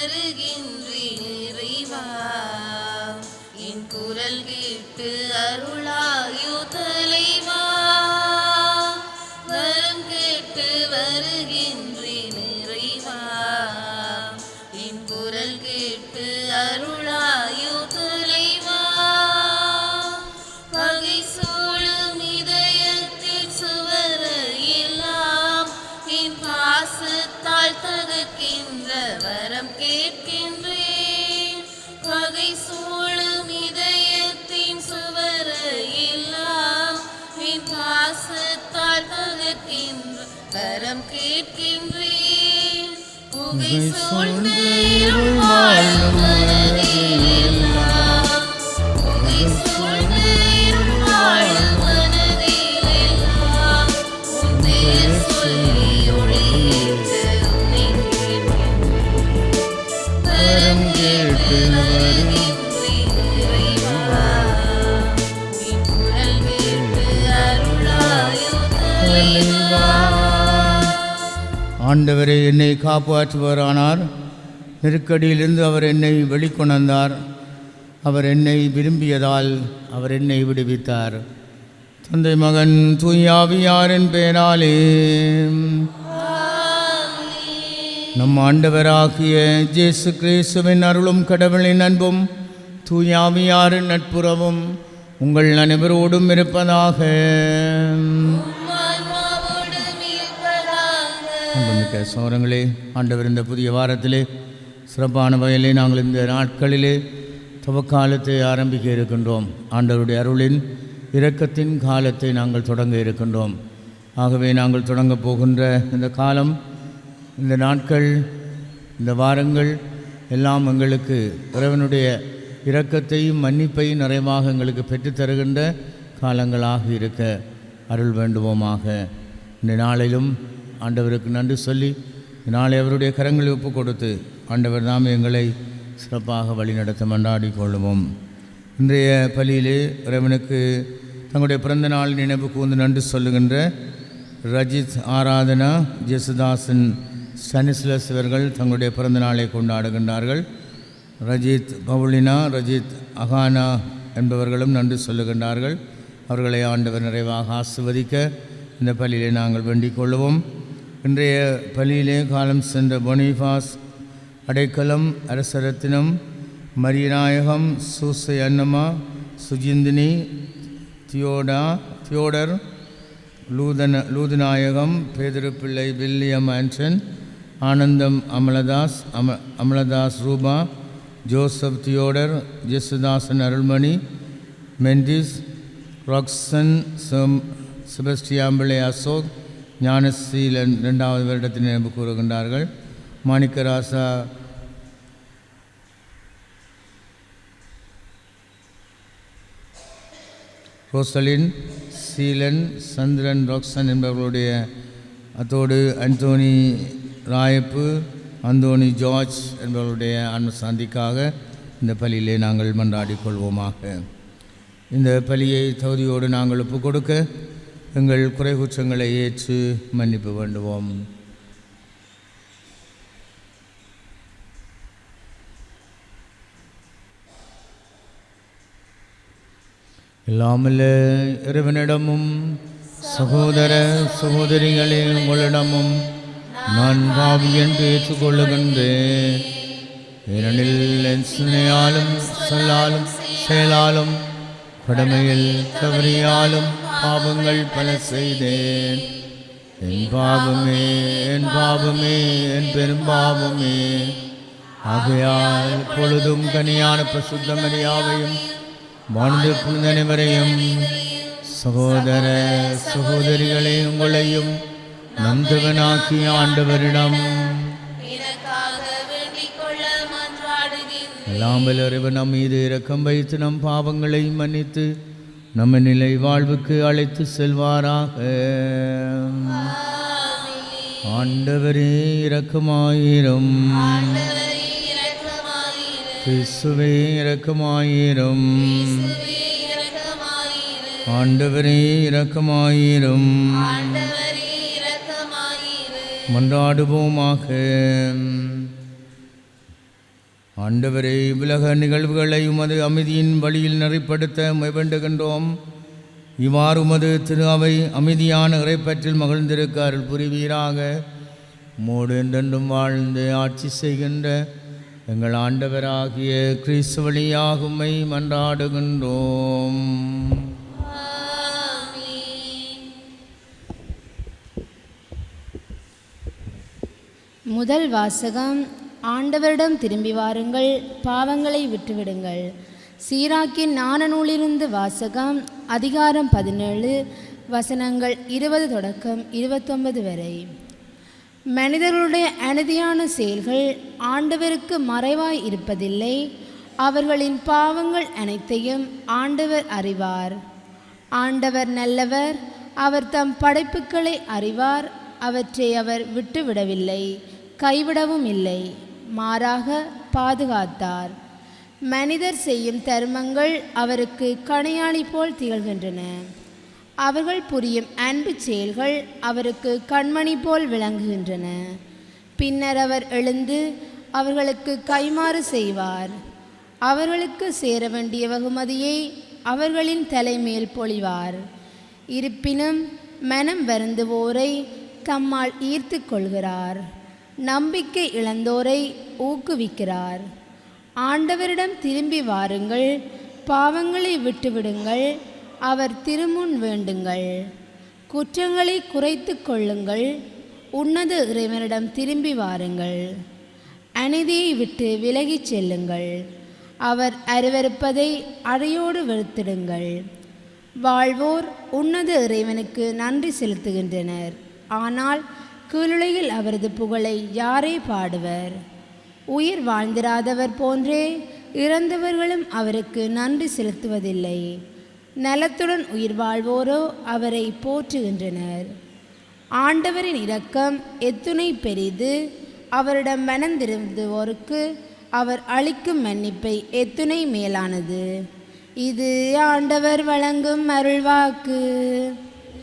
வருகின்றேன் இறைவா. என் குரல் கேட்டு அருளாயோ தலைவா. வரம் கேட்டு வருகின்றேன் இறைவா. என் குரல் கேட்டு அருளாயோ தலைவா. பகை சூழும் இதயத்தில் சுவரையெல்லாம் என் பாசத்தால் தகர்க்கின்ற வரம் கேட்கின்றேன். பகை சூழும் இதயத்தின் சுவரையெல்லாம் என் பாசத்தால் தகர்க்கின்ற வரம் கேட்கின்றேன். புகை சூழ்ந்த இருள் வாழும் மனதிலெல்லாம், புகை சூழ்ந்த இருள் வாழும் மனதிலெல்லாம் உன் பெயர் சொல்லி ஒளியேற்ற உன்னை கேட்கின்றேன். வரம் கேட்டு வருகின்றேன் இறைவா. என் குரல் கேட்டு அருளாயோ தலைவா. ஆண்டவரே, என்னை காப்பாற்றுவாரானார். நெருக்கடியிலிருந்து அவர் என்னை வெளிக்கொணர்ந்தார். அவர் என்னை விரும்பியதால் அவர் என்னை விடுவித்தார். தந்தை, மகன், தூயாவியாரின் பெயராலே. நம் ஆண்டவராகிய இயேசு கிறிஸ்துவின் அருளும் கடவுளின் அன்பும் தூயாவியாரின் நட்புறவும் உங்கள் அனைவரோடும் இருப்பதாக. அன்புமிக்க சோரங்களே, ஆண்டவர் இந்த புதிய வாரத்திலே சிறப்பான வகையிலே நாங்கள் இந்த நாட்களிலே துவக்காலத்தை ஆரம்பிக்க இருக்கின்றோம். ஆண்டவருடைய அருளின் இரக்கத்தின் காலத்தை நாங்கள் தொடங்க இருக்கின்றோம். ஆகவே நாங்கள் தொடங்கப் போகின்ற இந்த காலம், இந்த நாட்கள், இந்த வாரங்கள் எல்லாம் எங்களுக்கு இறைவனுடைய இரக்கத்தையும் மன்னிப்பையும் நிறைவாக எங்களுக்கு பெற்றுத்தருகின்ற காலங்களாக இருக்க அருள் வேண்டுவோமாக. இந்த நாளிலும் ஆண்டவருக்கு நன்றி சொல்லி நாளை அவருடைய கரங்களை ஒப்பு கொடுத்து ஆண்டவர் நாம் எங்களை சிறப்பாக வழிநடத்த மன்றாடி கொள்வோம். இன்றைய பலியிலே இறைவனுக்கு தங்களுடைய பிறந்த நாள் நினைவு கூர்ந்து நன்றி சொல்லுகின்ற ரஜித் ஆராதனா ஜெசுதாசன் ஸ்டானிஸ்லஸ் இவர்கள் தங்களுடைய பிறந்த நாளை கொண்டாடுகின்றார்கள். ரஜித் பவுலினா, ரஜித் அகானா என்பவர்களும் நன்றி சொல்லுகின்றார்கள். அவர்களை ஆண்டவர் நிறைவாக ஆசிர்வதிக்க இந்த பலியிலே நாங்கள் வேண்டிக் கொள்வோம். இன்றைய பலியிலே காலம் சென்ற Boniface, Adaikalam, Arasaratnam, Mariyanayagam, Soosai Annamma, Sujinthini, Theodore, Luthanayagam, Peduruppillai, William Anson, Anandam, Amaladas Rupa, Joseph Theodore, Jesudasan Arulmani, Mendis, Rockson, Sebastiampillai Ashok, Gnanaseelan 2வது வருடத்தில் நினைவு கூறுகின்றார்கள். மாணிக்கராசா, ரோசலின், சீலன், சந்திரன், ராக்சன் என்பவர்களுடைய அத்தோடு அந்தோனி ராயப்பு, அந்தோனி ஜார்ஜ் என்பவர்களுடைய ஆன்ம சாந்திக்காக இந்த பலியிலே நாங்கள் மன்றாடிக் கொள்வோமாக. இந்த பலியை தகுதியோடு நாங்கள் ஒப்புக் கொடுக்க எங்கள் குறை குற்றங்களை ஏற்று மன்னிப்பு வேண்டுவோம். எல்லாமல்ல இறைவனிடமும் சகோதர சகோதரிகளே உங்களிடமும் நான் பாவி என்று ஏற்றுக்கொள்ளுகின்றேன். ஏனெனில் என் சிந்தனையாலும் சொல்லாலும் செயலாலும் கடமையில் தவறியாலும் பாவங்கள் பல செய்தேன். என் பாவமே, என் பாவமே, என் பெரும் பாவமே. ஆகையால் பொழுதும் கனியான பரிசுத்த மரியாவையும் வாழ்ந்து புனிதனைவரையும் சகோதர சகோதரிகளே உங்களையும் நந்தவனாக்கி ஆண்டவரிடம் எல்லாம் வல்ல இறைவன் நம் மீது இரக்கம் வைத்து நம் பாவங்களை மன்னித்து நம்ம நிலை வாழ்வுக்கு அழைத்து செல்வாராக. ஆண்டவரே இரக்கமாயிரும். கிறிஸ்துவே இரக்கமாயிரும். ஆண்டவரே இரக்கமாயிரும். மன்றாடுவோமாக. ஆண்டவரே, உலக நிகழ்வுகளை உமது அமைதியின் வழியில் நெறிப்படுத்த வேண்டுகின்றோம். இவ்வாறு உமது திரு அவை அமைதியான இறைப்பற்றில் மகிழ்ந்திருக்க அருள் புரிவீராக. மோடு என்றென்றும் வாழ்ந்து ஆட்சி செய்கின்ற எங்கள் ஆண்டவராகிய கிறிஸ்து வழியாக உம்மை மன்றாடுகின்றோம். முதல் வாசகம். ஆண்டவரிடம் திரும்பி வாருங்கள், பாவங்களை விட்டுவிடுங்கள். சீராக்கின் ஞான நூலிலிருந்து வாசகம். அதிகாரம் 17, வசனங்கள் 20 தொடக்கம் 29 வரை. மனிதர்களுடைய அநீதியான செயல்கள் ஆண்டவருக்கு மறைவாய் இருப்பதில்லை. அவர்களின் பாவங்கள் அனைத்தையும் ஆண்டவர் அறிவார். ஆண்டவர் நல்லவர், அவர் தம் படைப்புகளை அறிவார். அவற்றை அவர் விட்டுவிடவில்லை, கைவிடவும் இல்லை, மாறாக பாதுகாத்தார். மனிதர் செய்யும் தர்மங்கள் அவருக்கு கணையாளி போல் திகழ்கின்றன. அவர்கள் புரியும் அன்பு செயல்கள் அவருக்கு கண்மணி போல் விளங்குகின்றன. பின்னர் அவர் எழுந்து அவர்களுக்கு கைமாறு செய்வார். அவர்களுக்கு சேர வேண்டிய வெகுமதியை அவர்களின் தலைமேல் பொழிவார். இருப்பினும் மனம் வருந்துவோரை தம்மால் ஈர்த்து கொள்கிறார். நம்பிக்கை இழந்தோரை ஊக்குவிக்கிறார். ஆண்டவரிடம் திரும்பி வாருங்கள், பாவங்களை விட்டுவிடுங்கள், அவர் திருமுன் வேண்டுங்கள். குற்றங்களை குறைத்து கொள்ளுங்கள், உன்னத இறைவனிடம் திரும்பி வாருங்கள். அநீதியை விட்டு விலகிச் செல்லுங்கள், அவர் அருவருப்பதை அறையோடு வெறுத்திடுங்கள். வாழ்வோர் உன்னத இறைவனுக்கு நன்றி செலுத்துகின்றனர். ஆனால் கீழுலகில் அவரது புகழை யாரே பாடுவர்? உயிர் வாழ்ந்திராதவர் போன்றே இறந்தவர்களும் அவருக்கு நன்றி செலுத்துவதில்லை. நலத்துடன் உயிர் வாழ்வோரோ அவரை போற்றுகின்றனர். ஆண்டவரின் இரக்கம் எத்துணை பெரிது, அவரிடம் மனந்திருந்துவோருக்கு அவர் அளிக்கும் மன்னிப்பை எத்துணை மேலானது. இது ஆண்டவர் வழங்கும் அருள்வாக்கு.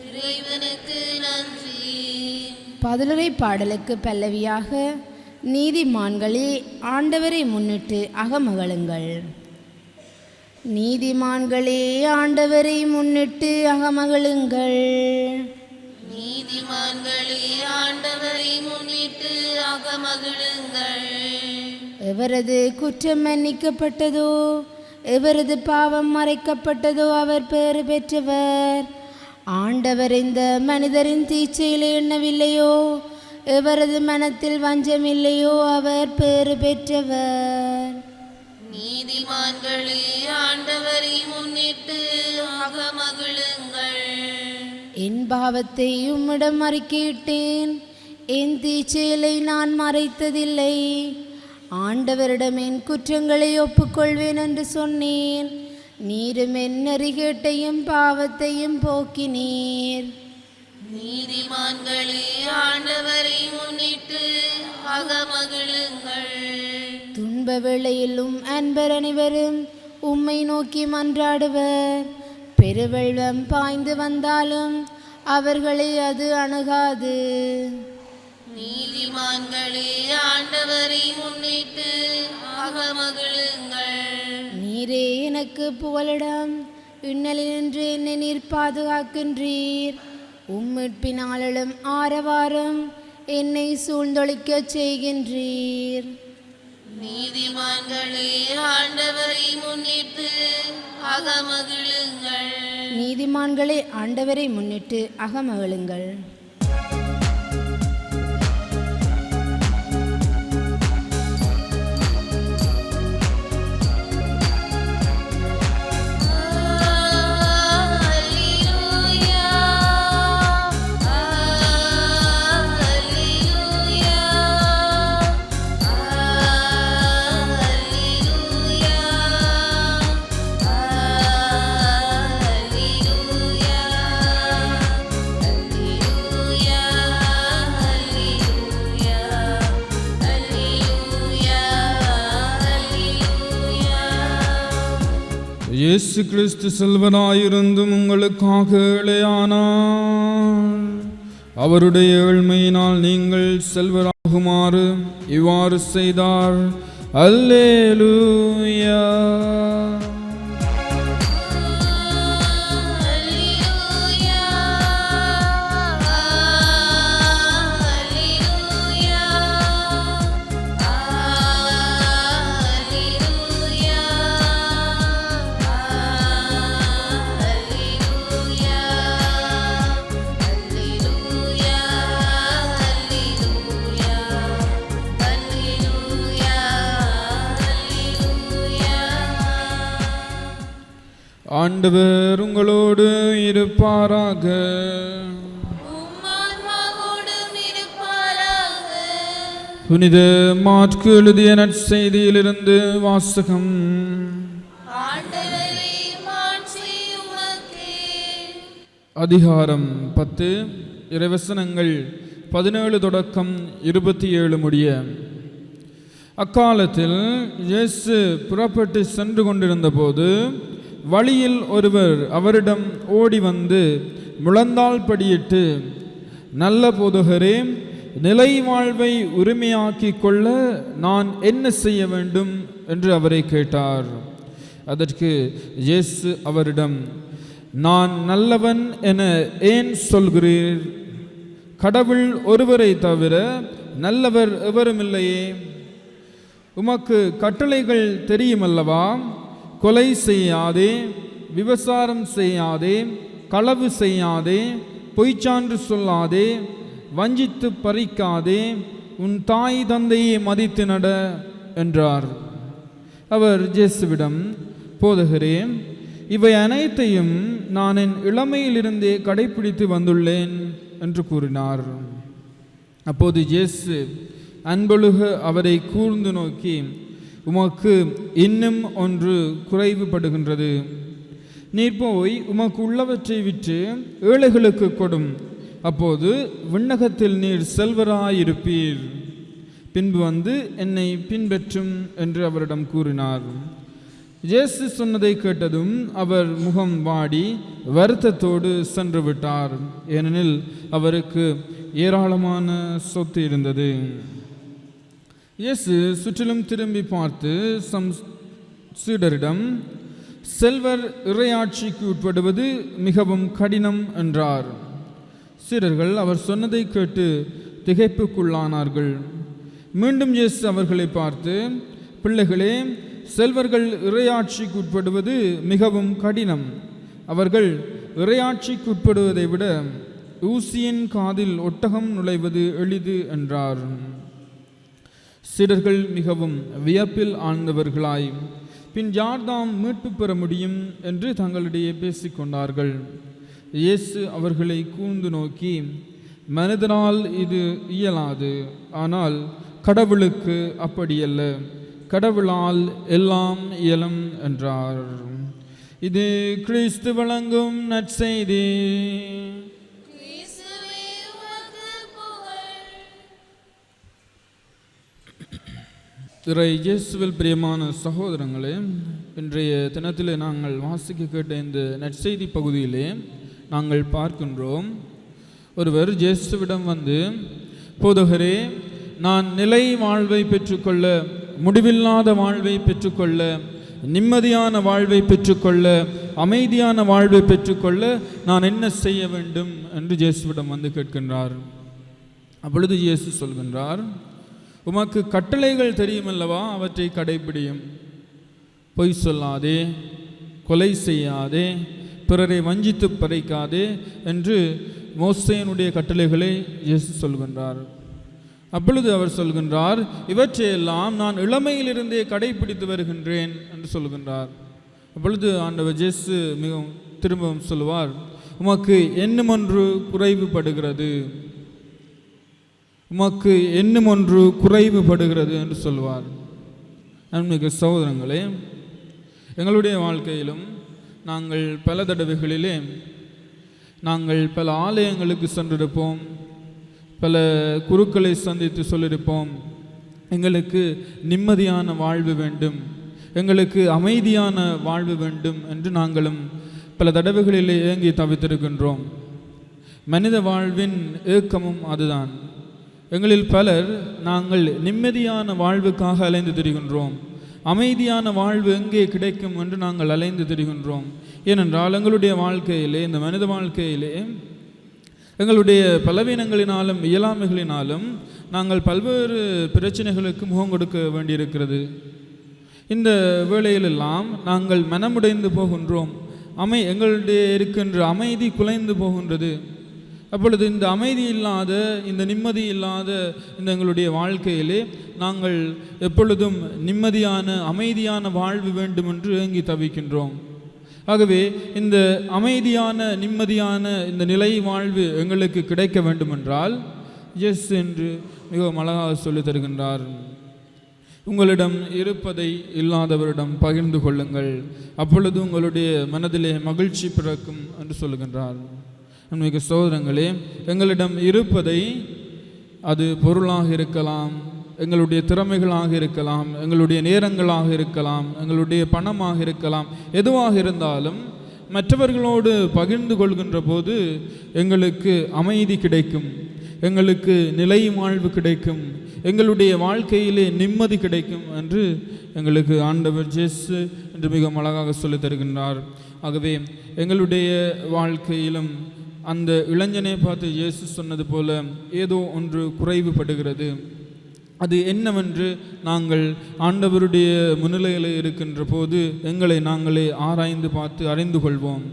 இறைவனுக்கு நன்றி. பதிலுரை பாடலுக்கு பல்லவியாக. நீதிமான்களே, ஆண்டவரை முன்னிட்டு அகமகளுங்கள். நீதிமான்களே, ஆண்டவரை முன்னிட்டு அகமகளுங்கள். நீதிமான்களே, ஆண்டவரை முன்னிட்டு அகமகிழுங்கள். எவரது குற்றம் மன்னிக்கப்பட்டதோ, எவரது பாவம் மறைக்கப்பட்டதோ அவர் பேறு பெற்றவர். ஆண்டவர் இந்த மனிதரின் தீச்செயலை எண்ணவில்லையோ, எவரது மனத்தில் வஞ்சமில்லையோ அவர் பேறு பெற்றவர். நீதிமான்களே, ஆண்டவரை முன்னிட்டு அகமகிழுங்கள். என் பாவத்தை உம்மிடம் அறிக்கையிட்டேன், என் தீச்செயலை நான் மறைத்ததில்லை. ஆண்டவரிடம் என் குற்றங்களை ஒப்புக்கொள்வேன் என்று சொன்னேன். நீரும் என் நெறிகேட்டையும் பாவத்தையும் போக்கினீர். நீதிமான்களே, ஆண்டவரை முன்னிட்டு அகமகிழுங்கள். துன்ப வேளையிலும் அன்பர் அனைவரும் உம்மை நோக்கி மன்றாடுவர். பெருவெள்ளம் பாய்ந்து வந்தாலும் அவர்களை அது அணுகாது. நீதிமான்களே, ஆண்டவரை முன்னிட்டு அகமகிழுங்கள். நீரே எனக்கு புகலிடம், இன்னலினின்று என்னை நீர் பாதுகாக்கின்றீர். உம்மிட்பினாலும் ஆரவாரம் என்னை சூழ்ந்தொழிக்கச் செய்கின்றீர். நீதிமான்களே, ஆண்டவரை முன்னிட்டு அகமகிழுங்கள். நீதிமான்களே, ஆண்டவரை முன்னிட்டு அகமகிழுங்கள். இயேசு கிறிஸ்து செல்வனாயிருந்தும் உங்களுக்காக ஏழையானார். அவருடைய ஏழ்மையினால் நீங்கள் செல்வராகுமாறு இவ்வாறு செய்தார். அல்லேலூயா. ஆண்டவர் உங்களோடு இருப்பாராக. புனித மாற்கு எழுதிய நற்செய்தியிலிருந்து வாசகம். அதிகாரம் 10, இறைவசனங்கள் 17 தொடக்கம் 27 முடிய. அக்காலத்தில் இயேசு புறப்பட்டு சென்று கொண்டிருந்த போது வழியில் ஒருவர் அவரிடம் ஓடி வந்து முழந்தாள் படியிட்டு, நல்ல போதகரே, நிலை வாழ்வை உரிமையாக்கி கொள்ள நான் என்ன செய்ய வேண்டும் என்று அவரை கேட்டார். அதற்கு இயேசு அவரிடம், நான் நல்லவன் என ஏன் சொல்கிறீர்? கடவுள் ஒருவரை தவிர நல்லவர் எவருமில்லையே. உமக்கு கட்டளைகள் தெரியுமல்லவா? கொலை செய்யாதே, விபசாரம் செய்யாதே, களவு செய்யாதே, பொய்ச்சான்று சொல்லாதே, வஞ்சித்து பறிக்காதே, உன் தாய் தந்தையை மதித்து நட என்றார். அவர் இயேசுவிடம், போதகரே, இவை அனைத்தையும் நான் என் இளமையிலிருந்தே கடைப்பிடித்து வந்துள்ளேன் என்று கூறினார். அப்போது இயேசு அன்பொழுக அவரை கூர்ந்து நோக்கி, உமக்கு இன்னும் ஒன்று குறைவுபடுகின்றது. நீர் போய் உமக்கு உள்ளவற்றை விற்று ஏழைகளுக்கு கொடும், அப்போது விண்ணகத்தில் நீர் செல்வராயிருப்பீர். பின்பு வந்து என்னை பின்பற்றும் என்று அவரிடம் கூறினார். இயேசு சொன்னதை கேட்டதும் அவர் முகம் வாடி வருத்தத்தோடு சென்று விட்டார். ஏனெனில் அவருக்கு ஏராளமான சொத்து இருந்தது. இயேசு சுற்றிலும் திரும்பி பார்த்து சீடரிடம், செல்வர் இறையாட்சிக்கு உட்படுவது மிகவும் கடினம் என்றார். சீடர்கள் அவர் சொன்னதை கேட்டு திகைப்புக்குள்ளானார்கள். மீண்டும் இயேசு அவர்களை பார்த்து, பிள்ளைகளே, செல்வர்கள் இறையாட்சிக்கு உட்படுவது மிகவும் கடினம். அவர்கள் இறையாட்சிக்கு உட்படுவதை விட ஊசியின் காதில் ஒட்டகம் நுழைவது எளிது என்றார். சீடர்கள் மிகவும் வியப்பில் ஆழ்ந்தவர்களாய், பின் யார்தாம் மீட்பு பெற முடியும் என்று தங்களிடையே பேசிக்கொண்டார்கள். இயேசு அவர்களை கூர்ந்து நோக்கி, மனிதனால் இது இயலாது, ஆனால் கடவுளுக்கு அப்படியல்ல, கடவுளால் எல்லாம் இயலும் என்றார். இது கிறிஸ்து வழங்கும் நற்செய்தி. இறை இயேசுவில் பிரியமான சகோதரங்களே, இன்றைய தினத்திலே நாங்கள் வாசிக்க கேட்ட இந்த நற்செய்தி பகுதியிலே நாங்கள் பார்க்கின்றோம், ஒருவர் இயேசுவிடம் வந்து, போதகரே, நான் நிலை வாழ்வை பெற்றுக்கொள்ள, முடிவில்லாத வாழ்வை பெற்றுக்கொள்ள, நிம்மதியான வாழ்வை பெற்றுக்கொள்ள, அமைதியான வாழ்வை பெற்றுக்கொள்ள நான் என்ன செய்ய வேண்டும் என்று இயேசுவிடம் வந்து கேட்கின்றார். அப்பொழுது இயேசு சொல்கின்றார், உமக்கு கட்டளைகள் தெரியுமல்லவா? அவற்றை கடைபிடியும். பொய் சொல்லாதே, கொலை செய்யாதே, பிறரை வஞ்சித்து பறிக்காதே என்று மோசேயினுடைய கட்டளைகளை இயேசு சொல்கின்றார். அப்பொழுது அவர் சொல்கின்றார், இவற்றையெல்லாம் நான் இளமையிலிருந்தே கடைபிடித்து வருகின்றேன் என்று சொல்கின்றார். அப்பொழுது ஆண்டவர் இயேசு மிகவும் திரும்பவும் சொல்லுவார், உமக்கு என்னும் ஒன்று குறைவுபடுகிறது, உமக்கு என்னும் ஒன்று குறைவுபடுகிறது என்று சொல்வார். நன்மிகு சகோதரங்களே, எங்களுடைய வாழ்க்கையிலும் நாங்கள் பல தடவைகளிலே நாங்கள் பல ஆலயங்களுக்கு சென்றிருப்போம், பல குருக்களை சந்தித்து சொல்லியிருப்போம், எங்களுக்கு நிம்மதியான வாழ்வு வேண்டும், எங்களுக்கு அமைதியான வாழ்வு வேண்டும் என்று நாங்களும் பல தடவைகளிலே ஏங்கி தவித்திருக்கின்றோம். மனித வாழ்வின் ஏக்கமும் அதுதான். எங்களில் பலர் நாங்கள் நிம்மதியான வாழ்வுக்காக அலைந்து திரிகின்றோம். அமைதியான வாழ்வு எங்கே கிடைக்கும் என்று நாங்கள் அலைந்து திரிகின்றோம். ஏனென்றால் எங்களுடைய வாழ்க்கையிலே, இந்த மனித வாழ்க்கையிலே எங்களுடைய பலவீனங்களினாலும் இயலாமைகளினாலும் நாங்கள் பல்வேறு பிரச்சனைகளுக்கு முகம் கொடுக்க வேண்டியிருக்கிறது. இந்த வேளையிலெல்லாம் நாங்கள் மனமுடைந்து போகின்றோம். எங்களுடைய இருக்கின்ற அமைதி குலைந்து போகின்றது. அப்பொழுது இந்த அமைதி இல்லாத, இந்த நிம்மதி இல்லாத இந்த எங்களுடைய வாழ்க்கையிலே நாங்கள் எப்பொழுதும் நிம்மதியான அமைதியான வாழ்வு வேண்டும் என்று ஏங்கி தவிக்கின்றோம். ஆகவே இந்த அமைதியான நிம்மதியான இந்த நிலை வாழ்வு எங்களுக்கு கிடைக்க வேண்டுமென்றால் எஸ் என்று மிகவும் அழகாக சொல்லி தருகின்றார். உங்களிடம் இருப்பதை இல்லாதவரிடம் பகிர்ந்து கொள்ளுங்கள், அப்பொழுது உங்களுடைய மனதிலே மகிழ்ச்சி பிறக்கும் என்று சொல்லுகின்றார். மிக சகோதரங்களே, எங்களிடம் இருப்பதை, அது பொருளாக இருக்கலாம், எங்களுடைய திறமைகளாக இருக்கலாம், எங்களுடைய நேரங்களாக இருக்கலாம், எங்களுடைய பணமாக இருக்கலாம், எதுவாக இருந்தாலும் மற்றவர்களோடு பகிர்ந்து கொள்கின்ற போது எங்களுக்கு அமைதி கிடைக்கும், எங்களுக்கு நிலை வாழ்வு கிடைக்கும், எங்களுடைய வாழ்க்கையிலே நிம்மதி கிடைக்கும் என்று எங்களுக்கு ஆண்டவர் இயேசு என்று மிக அழகாக சொல்லித் தருகின்றார். ஆகவே எங்களுடைய வாழ்க்கையிலும் அந்த இளைஞனை பார்த்து இயேசு சொன்னது போல ஏதோ ஒன்று குறைவுபடுகிறது. அது என்னவென்று நாங்கள் ஆண்டவருடைய முன்னிலையில் இருக்கின்ற போது எங்களை நாங்களே ஆராய்ந்து பார்த்து அறிந்து கொள்வோம்.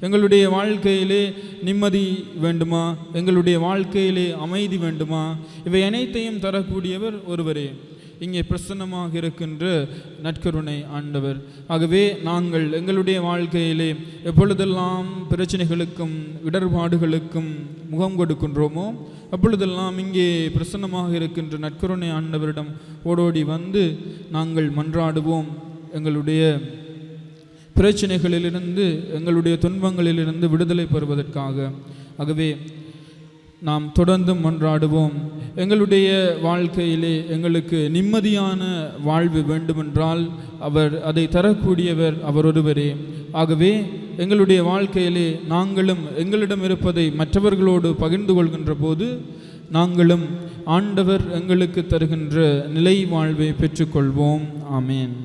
எங்களுடைய வாழ்க்கையிலே நிம்மதி வேண்டுமா, எங்களுடைய வாழ்க்கையிலே அமைதி வேண்டுமா, இவை அனைத்தையும் தரக்கூடியவர் ஒருவரே, இங்கே பிரசன்னமாக இருக்கின்ற நற்கருணை ஆண்டவர். ஆகவே நாங்கள் எங்களுடைய வாழ்க்கையிலே எப்பொழுதெல்லாம் பிரச்சனைகளுக்கும் இடர்பாடுகளுக்கும் முகம் கொடுக்கின்றோமோ அப்பொழுதெல்லாம் இங்கே பிரசன்னமாக இருக்கின்ற நற்கருணை ஆண்டவரிடம் ஓடோடி வந்து நாங்கள் மன்றாடுவோம். எங்களுடைய பிரச்சனைகளிலிருந்து, எங்களுடைய துன்பங்களிலிருந்து விடுதலை பெறுவதற்காக. ஆகவே நாம் தொடர்ந்து மன்றாடுவோம். எங்களுடைய வாழ்க்கையிலே எங்களுக்கு நிம்மதியான வாழ்வு வேண்டுமென்றால் அதை தரக்கூடியவர் அவர் ஒருவரே. ஆகவே எங்களுடைய வாழ்க்கையிலே நாங்களும் எங்களிடம் இருப்பதை மற்றவர்களோடு பகிர்ந்து கொள்கின்ற போது நாங்களும் ஆண்டவர் எங்களுக்கு தருகின்ற நிலை வாழ்வை பெற்றுக்கொள்வோம். ஆமேன்.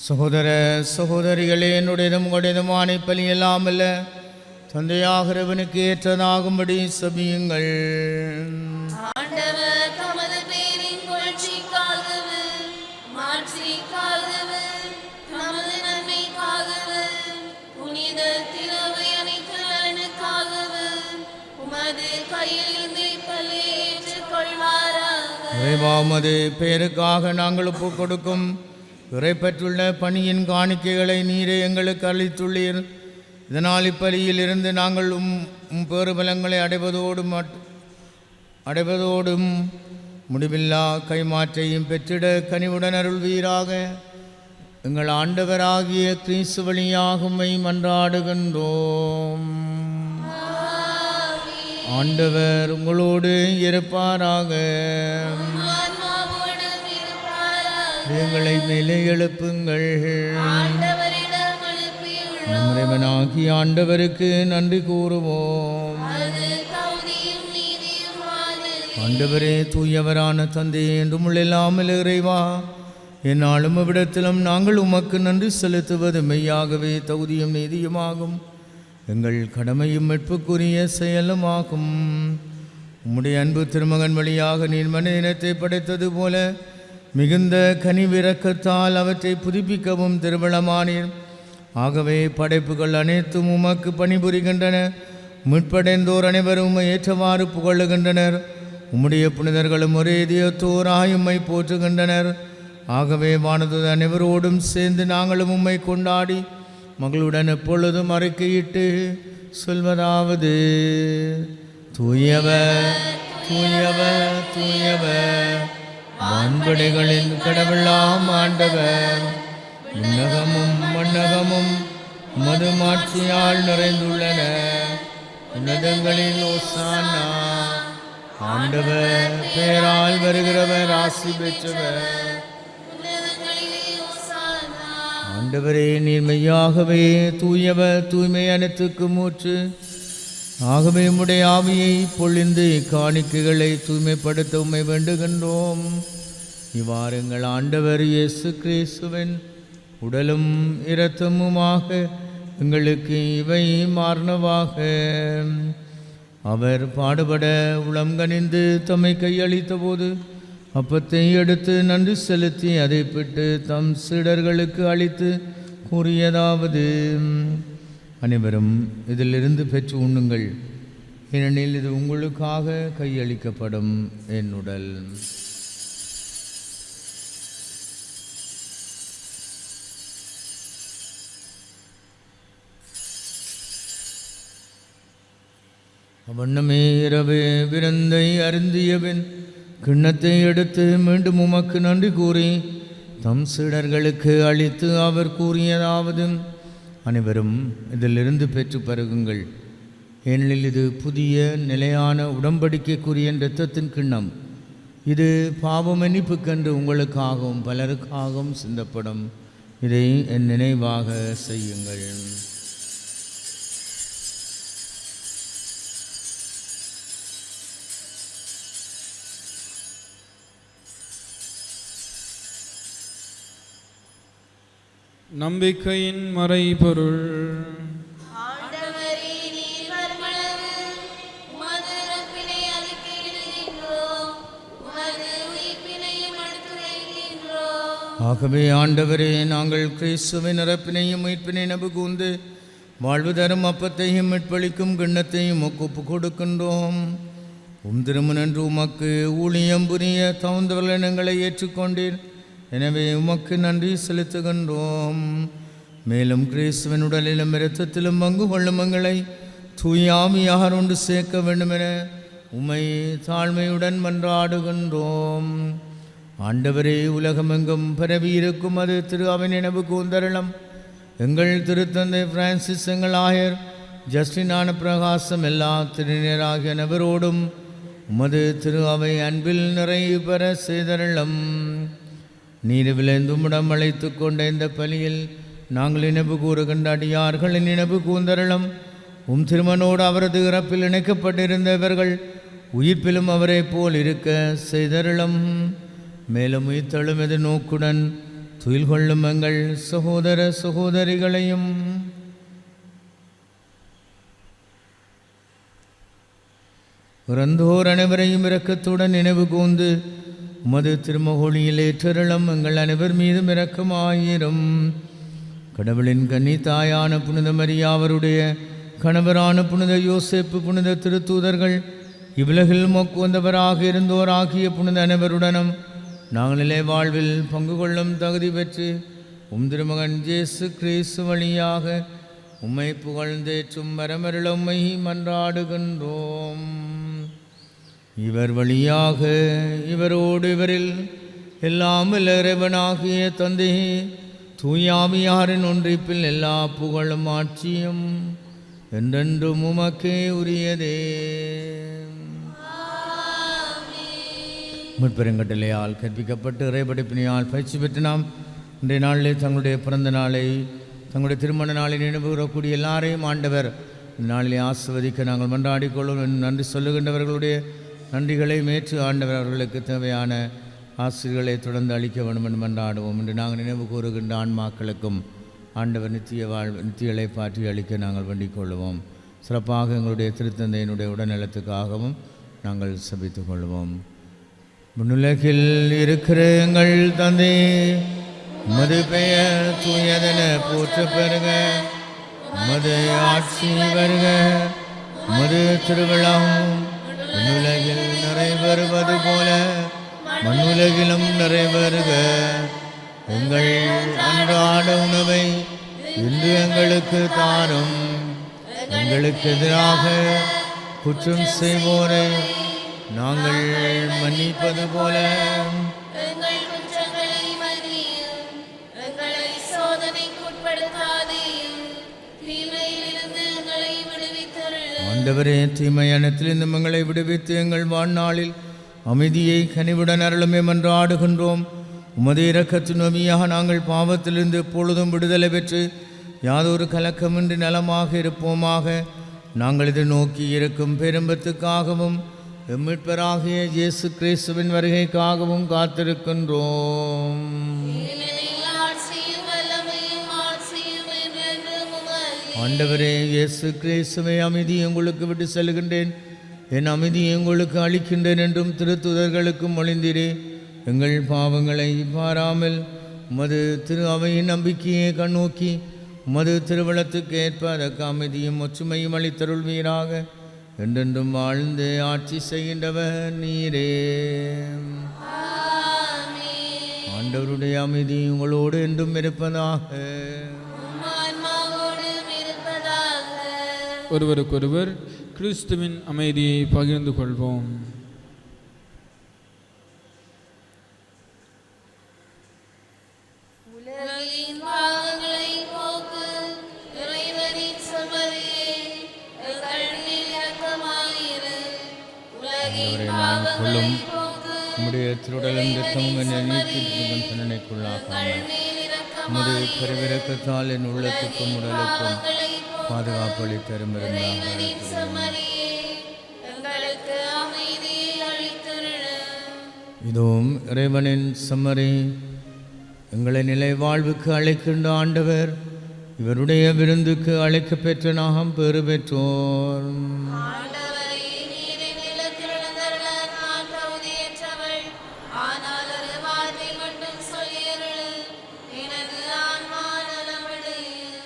சகோதர சகோதரிகளே, என்னுடையதும் உங்களுடையதுமான பலி எல்லாமல்ல தந்தையாகிறவனுக்கு ஏற்றதாகும்படி சபியுங்கள். ஆண்டவர் தமது பேரின் புகழ்ச்சிக்காகவும் மாட்சிக்காகவும் நமது நன்மைக்காகவும் புனித திருவை அனைத்து நலனுக்காகவும் உமது கையில் இருந்து பலியை ஏற்றுக்கொள்வாராக. இறைவாமது பேருக்காக நாங்கள் ஒப்பு கொடுக்கும் இறைப்பற்றுள்ள பணியின் காணிக்கைகளை நீரே எங்களுக்கு அளித்துள்ளீர். இதனால் இப்பலியில் இருந்து நாங்கள் பேறுபலங்களை அடைவதோடும் முடிவில்லா கைமாற்றையும் பெற்றிட கனிவுடன் அருள்வீராக. எங்கள் ஆண்டவராகிய கிறிஸ்து வழியாக உம்மை மன்றாடுகின்றோம். ஆண்டவர் உங்களோடு இருப்பாராக. ஆன்மாவோடும் இருப்பாராக. எங்களை மேலே எழுப்புங்கள். ஆண்டவரிடம் எழுப்பியுள்ளோம். நம் இறைவனாகிய ஆண்டவருக்கு நன்றி கூறுவோம். அது தகுதியும் நீதியுமானது. ஆண்டவரே, தூயவரான தந்தையே, என்றும் உள்ளெல்லாமல் இறைவா, என்னாலும் இவ்விடத்திலும் நாங்கள் உமக்கு நன்றி செலுத்துவது மெய்யாகவே தகுதியும் நீதியுமாகும். எங்கள் கடமையும் மீட்புக்குரிய செயலுமாகும். உம்முடைய அன்பு திருமகன் வழியாக நீர் மனித இனத்தை படைத்தது போல மிகுந்த கனிவிரக்கத்தால் அவற்றை புதுப்பிக்கவும் திருவிழமானீர். ஆகவே படைப்புகள் அனைத்தும் உமக்கு பணிபுரிகின்றன. மீட்படைந்தோர் அனைவரும் ஏற்றவாறு புகழுகின்றனர். உம்முடைய புனிதர்களும் ஒரே இதயத்தோராய் உம்மை போற்றுகின்றனர். ஆகவே வானதூதர் அனைவரோடும் சேர்ந்து நாங்களும் உம்மை கொண்டாடி மகளுடன் எப்பொழுதும் அறிக்கையிட்டு சொல்வதாவது: தூயவர் தூயவர் தூயவர், வான்படைகளின் கடவுளாம் ஆண்டவர், விண்ணகமும் மண்ணகமும் உமது மாட்சியால் நிறைந்துள்ளன. உன்னதங்களில் ஓசானா. ஆண்டவர் பெயரால் வருகிறவர் ஆசி பெற்றவர். ஆண்டவரே, நீர் மெய்யாகவே தூயவர், தூய்மை அனைத்துக்கு மூச்சு. ஆகவே உம்முடைய ஆவியை பொழிந்து காணிக்கைகளை தூய்மைப்படுத்த உம்மை வேண்டுகின்றோம். இவ்வாறு எங்கள் ஆண்டவர் இயேசு கிறிஸ்துவின் உடலும் இரத்தமுமாக எங்களுக்கு இவை மாறினவாக. அவர் பாடுபட உளம் கனிந்து தம்மை கையளித்த போது அப்பத்தை எடுத்து நன்றி செலுத்தி அதை பிட்டு தம் சீடர்களுக்கு அளித்து கூறியதாவது: அனைவரும் இதிலிருந்து பெற்று உண்ணுங்கள், ஏனெனில் இது உங்களுக்காக கையளிக்கப்படும் என் உடல். அவண்ணமே இரவு விருந்தை அருந்தியவன் கிண்ணத்தை எடுத்து மீண்டும் உமக்கு நன்றி கூறி தம் சீடர்களுக்கு அளித்து அவர் கூறியதாவது: அனைவரும் இதிலிருந்து பெற்று பருகுங்கள், ஏனெனில் இது புதிய நிலையான உடன்படிக்கைக்குரிய இரத்தத்தின் கிண்ணம். இது பாவ மன்னிப்புக்கென்று உங்களுக்காகவும் பலருக்காகவும் சிந்தப்படும். இதை என் நினைவாக செய்யுங்கள். நம்பிக்கையின் மறைபொருள். ஆண்டவரே, நீர் வருமளவு உமது இறப்பினை அறிக்கையிடுகின்றோம், உமது உயிர்ப்பினையும் எடுத்துரைக்கின்றோம். ஆகவே ஆண்டவரே, நாங்கள் கிறிஸ்துவின் இறப்பினையும் உயிர்ப்பினை நம்புகூர்ந்து வாழ்வு தரும் அப்பத்தையும் மீட்பளிக்கும் கிண்ணத்தையும் ஒப்பு கொடுக்கின்றோம். திருமணன்று உமக்கு ஊழியம் புரிய தகுந்தவர்களை ஏற்றுக்கொண்டீர். எனவே உமக்கு நன்றி செலுத்துகின்றோம். மேலும் கிறிஸ்துவின் உடலிலும் இரத்தத்திலும் பங்கு கொள்ளும் எங்களை தூயாமியார் ஒன்று சேர்க்க வேண்டுமென உம்மை தாழ்மையுடன் மன்றாடுகின்றோம். ஆண்டவரே, உலகமெங்கும் பரவி இருக்கும் அது திரு அவை நினைவு கூந்தரளம் எங்கள் திருத்தந்தை பிரான்சிஸ், எங்கள் ஆயர் ஜஸ்டினான பிரகாசம், எல்லா திருநீராகிய நபரோடும் உமது திரு அவை அன்பில் நிறைவு பெற செய்தரளம். நீர் விளைந்தும்மிடம் அழைத்து கொண்ட இந்த பலியில் நாங்கள் நினைவு கூறுகின்ற அடியார்களின் நினைவு கூந்தரளம். திருமனோடு அவரது இறப்பில் இணைக்கப்பட்டிருந்தவர்கள் உயிர்ப்பிலும் அவரை போல் இருக்க செய்தரளம். மேலும் உயிர்த்தெழும் எது நோக்குடன் துயில் கொள்ளும் எங்கள் சகோதர சகோதரிகளையும் இறந்தோர் அனைவரையும் இரக்கத்துடன் நினைவு கூர்ந்து உமது திருமகொழியில் ஏற்றருளும் எங்கள் அனைவர் மீதும் இரக்கமாயிரும். கடவுளின் கன்னி தாயான புனித மரியா, அவருடைய கணவரான புனித யோசேப்பு, புனித திருத்தூதர்கள், இவ்வுலகில் மொக்குவந்தவராக இருந்தோர் ஆகிய புனித அனைவருடனும் நாங்களிலே வாழ்வில் பங்கு கொள்ளும் தகுதி பெற்று திருமகன் இயேசு கிறிஸ்து வழியாக உம்மை புகழ்ந்தேற்றும் வரமருள உம்மை மன்றாடுகின்றோம். இவர் வழியாக இவரோடு இவரில் எல்லாம் இறைவனாகிய தந்தை தூயாமியாரின் ஒன்றிப்பில் எல்லா புகழும் ஆட்சியும் என்றென்றும் உமக்கே உரியதே. முற்பெருங்கட்டளையால் கற்பிக்கப்பட்டு இறைபடிப்பினையால் பயிற்சி பெற்று நாம் இன்றைய நாளிலே தங்களுடைய பிறந்த நாளை, தங்களுடைய திருமண நாளை நினைவு கூறக்கூடிய எல்லாரையும் ஆண்டவர் இந்த நாளிலே ஆசிர்வதிக்க நாங்கள் மன்றாடிக்கொள்ளும். நன்றி சொல்லுகின்றவர்களுடைய நன்றிகளை மேற்று ஆண்டவர் அவர்களுக்கு தேவையான ஆசிரியர்களை தொடர்ந்து அளிக்க வேண்டும் என்று மன்றாடுவோம். இன்று நாங்கள் நினைவு கூறுகின்ற ஆன்மாக்களுக்கும் ஆண்டவர் நித்திய இளைப்பாற்றி அளிக்க நாங்கள் வேண்டிக் கொள்வோம். சிறப்பாக எங்களுடைய திருத்தந்தையினுடைய உடல்நலத்துக்காகவும் நாங்கள் சபித்துக் கொள்வோம். முன்னுலகில் இருக்கிற எங்கள் தந்தை, உமது பெயர் தூயதென போற்ற பெறுக, உமது ஆட்சி வருக, உமது திருவிழாவும் மண்ணுலகில் நிறைவேறுவது போல மண்ணுலகிலும் நிறைவேறுக. எங்கள் அன்றாட உணவை இன்று எங்களுக்கு தாரும். எங்களுக்கு எதிராக குற்றம் செய்வோரை நாங்கள் மன்னிப்பது போல எங்கள் குற்றங்களை மன்னியும். எங்களை சோதனைக்கு உட்படுத்தாதேயும், தீமையிலிருந்து எங்களை விடுவித்தருளும். ஆண்டவரே, தீமையானத்திலிருந்து எங்களை விடுவித்து எங்கள் வாழ்நாளில் அமைதியை கனிவுடன் அருளுமே மன்றாடுகின்றோம். உமது இரக்கத்தின் உதவியாக நாங்கள் பாவத்திலிருந்து எப்பொழுதும் விடுதலை பெற்று யாதொரு கலக்கமின்றி நலமாக இருப்போமாக. நாங்கள் இதை நோக்கி இருக்கும் பேரம்பத்துக்காகவும் மீட்பராகிய இயேசு கிறிஸ்துவின் வருகைக்காகவும் காத்திருக்கின்றோம். ஆண்டவரே இயேசு கிறிஸ்துவை, அமைதியை உங்களுக்கு விட்டு செல்கின்றேன், என் அமைதியை உங்களுக்கு அளிக்கின்றேன் என்றும் திருத்துதர்களுக்கு மொழிந்தீரே. எங்கள் பாவங்களை பாராமல் உமது திரு அவையின் நம்பிக்கையை கண்ணோக்கி உமது திருவளத்துக்கு ஏற்ப அதற்கு அமைதியும் ஒற்றுமையும் அளித்தருள்வீராக. என்றென்றும் வாழ்ந்து ஆட்சி செய்கின்றவர் நீரே. ஆண்டவருடைய அமைதி உங்களோடு என்றும் இருப்பதாக. ஒருவருக்கொருவர் கிறிஸ்துவின் அமைதியை பகிர்ந்து கொள்வோம். உலகின் பாவங்களை போக்கு இறைவனின் செம்மறியே, எங்கள் மேல் இரக்கமாயிரு. உலகின் பாவங்களை போக்கு உம்முடைய திருடலும் இரத்தமும் என்னை நீக்கி தண்டனைக்குள்ளாக்காமல் உமது பெருவிரக்கத்தால் என் உள்ளத்துக்கும் உடலுக்கும் பாதுகாப்பு அளித்தரும் எங்களுக்கு அமைதியை அளித்தருளும். இதுவும் இறைவனின் செம்மறி, எங்களை நிலை வாழ்வுக்கு அழைக்கின்ற ஆண்டவர், இவருடைய விருந்துக்கு அழைக்க பெற்ற நாகம் பெறு பெற்றோர். ஆண்டவரே, நீர் என்னிடத்தில் எழுந்தருள நான் தகுதியற்றவள். ஆனால் ஒரு வார்த்தை மட்டும் சொல்லியருளும், எனது ஆன்மா நலமடையும்.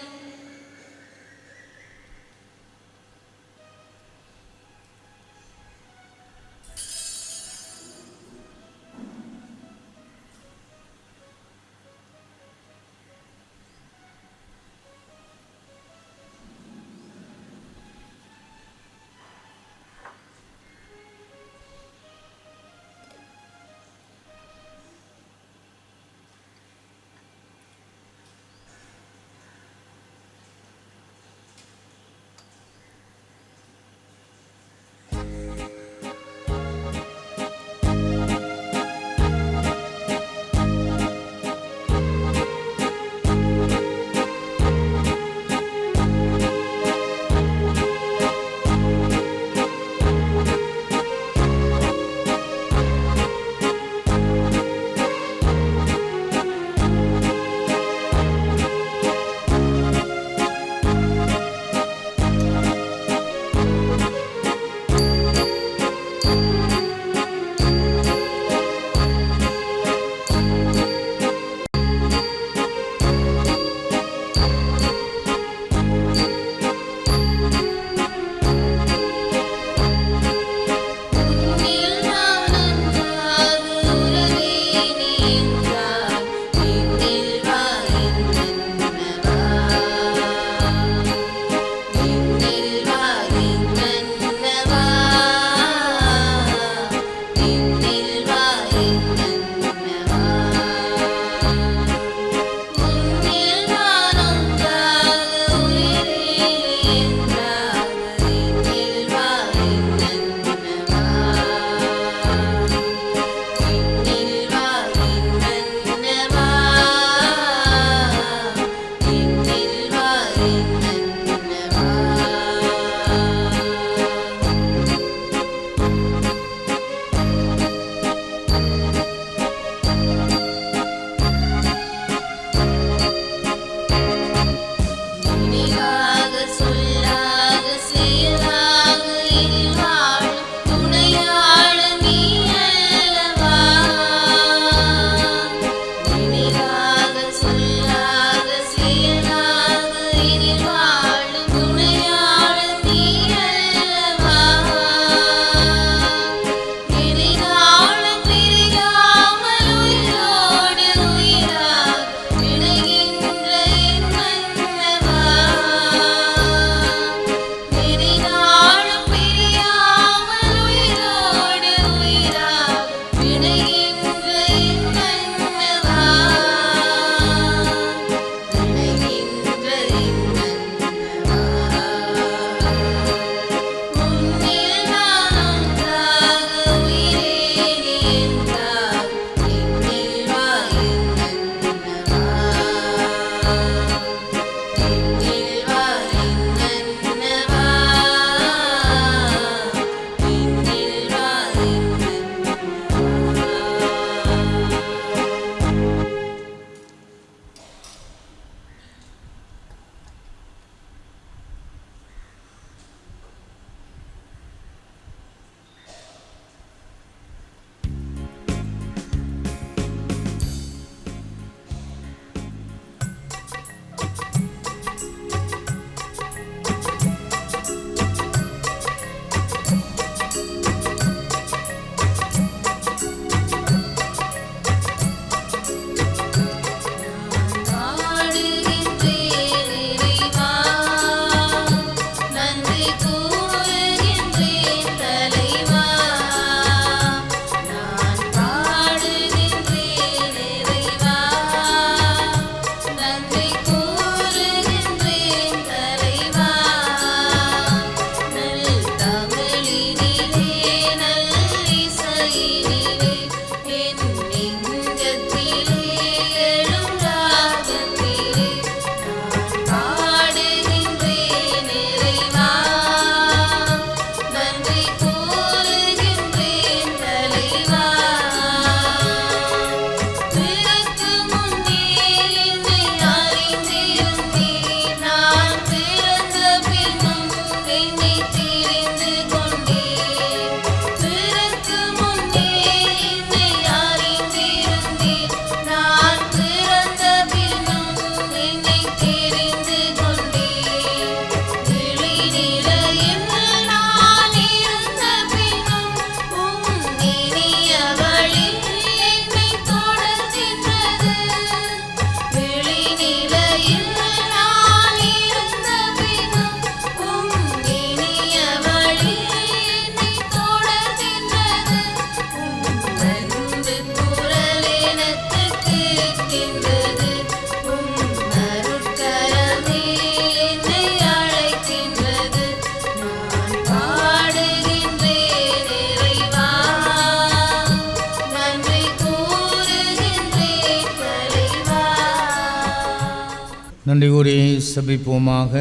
நன்றி கூறி சபிப்போமாக.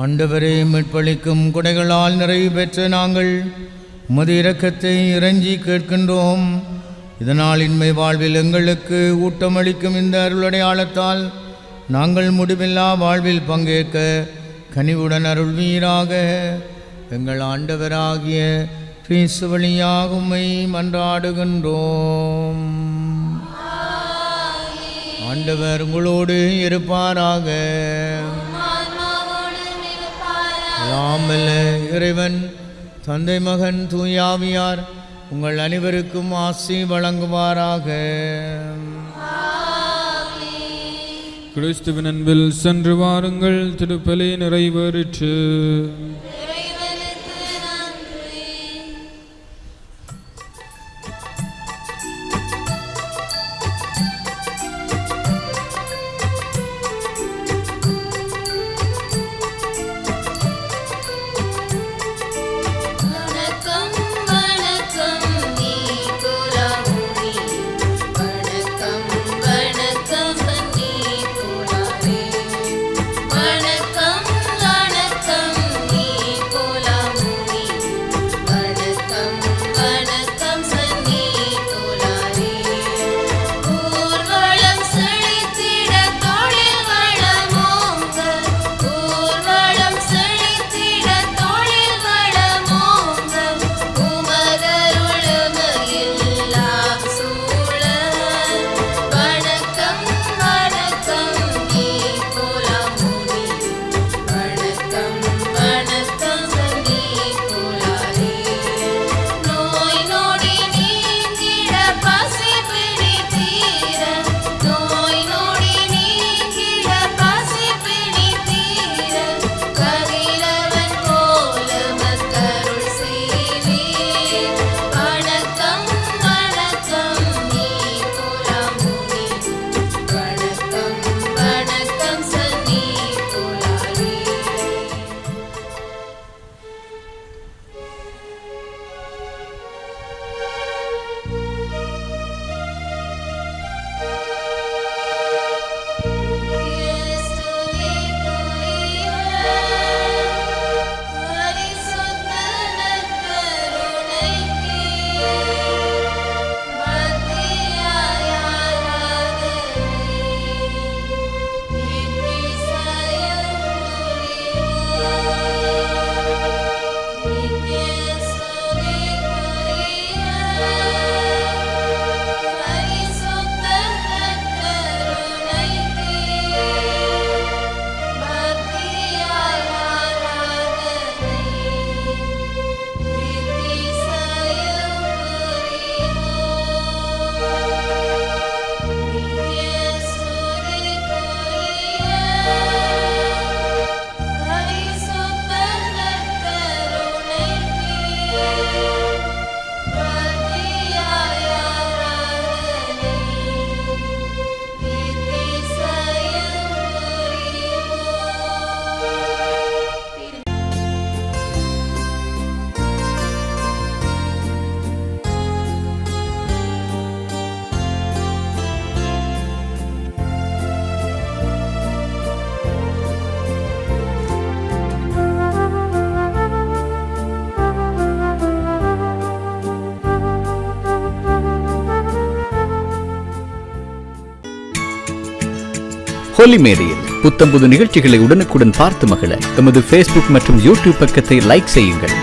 ஆண்டவரே, மீட்பளிக்கும் கொடைகளால் நிறைவு பெற்ற நாங்கள் உமது இரக்கத்தை இறைஞ்சி கேட்கின்றோம். இதனால் இன்மை வாழ்வில் எங்களுக்கு ஊட்டமளிக்கும் இந்த அருளடையாளத்தால் நாங்கள் முடிவில்லா வாழ்வில் பங்கேற்க கனிவுடன் அருள்வீராக. எங்கள் ஆண்டவராகிய கிறிஸ்து வழியாக உம்மை மன்றாடுகின்றோம். ஆண்டவர் உங்களோடு இருப்பாராக. இறைவன் தந்தை, மகன், தூயாவியார் உங்கள் அனைவருக்கும் ஆசி வழங்குவாராக. கிறிஸ்துவின் அன்பில் சென்று வாருங்கள். திருப்பலி நிறைவேறிற்று. வணக்கம் ஹோலி மேரியில் புத்தம்புது நிகழ்ச்சிகளை உடனுக்குடன் பார்த்து மகிழ எமது ஃபேஸ்புக் மற்றும் யூடியூப் பக்கத்தை லைக் செய்யுங்கள்.